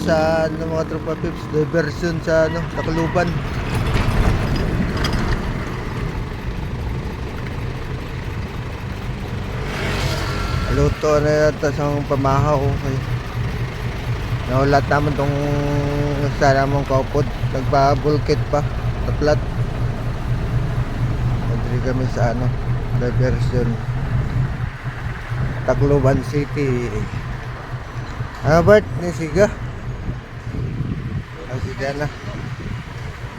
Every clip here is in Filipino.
sa ano, mga tropa pips, diversion sa ano, Tacloban. Luto na yata sa pamahaw. Okay. Naulat naman tong sana mong kaupod. Nagpa-bulkit pa. Taplat. Nandri kami sa ano, diversion. Tacloban City. Bert, ni siga. Siga na.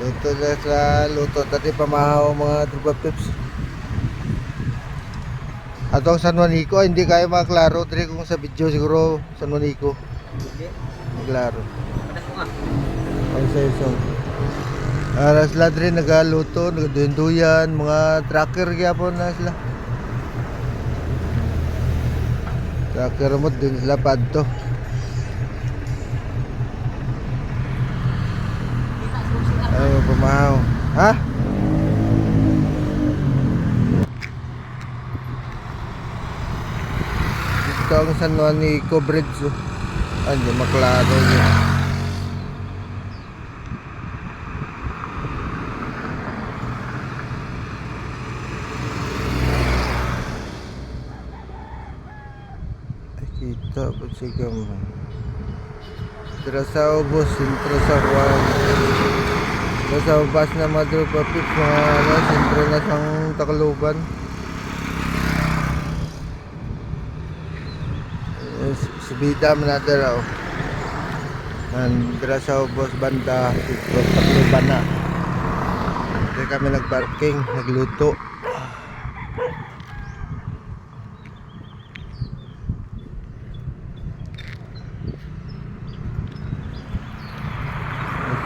Luto na sa luto tadi pamahaw mga tropa pips. Atong San Juanico, hindi kayo maklaro dire kung sa video siguro San Juanico. Hindi. Maklaro. Panas mo nga. Ay sa aras sila dire nagaluto, nagaduyan, mga tracker gyapon na sila. Tracker mo din sila padto. Ay, pamahaw. Ha? Ito ang San Juanico Bridge. Hindi maklaro yun. Kita po siya mo. Sentro sa ubos, sentro sa Juan. Sa ubas na madro papit mga ano, sentro na sang Tacloban. Subida manada raw. Sentro sa ubos banda, sentro Tacloban na. Hindi kami nagparking, nagluto.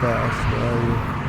Taas tayo.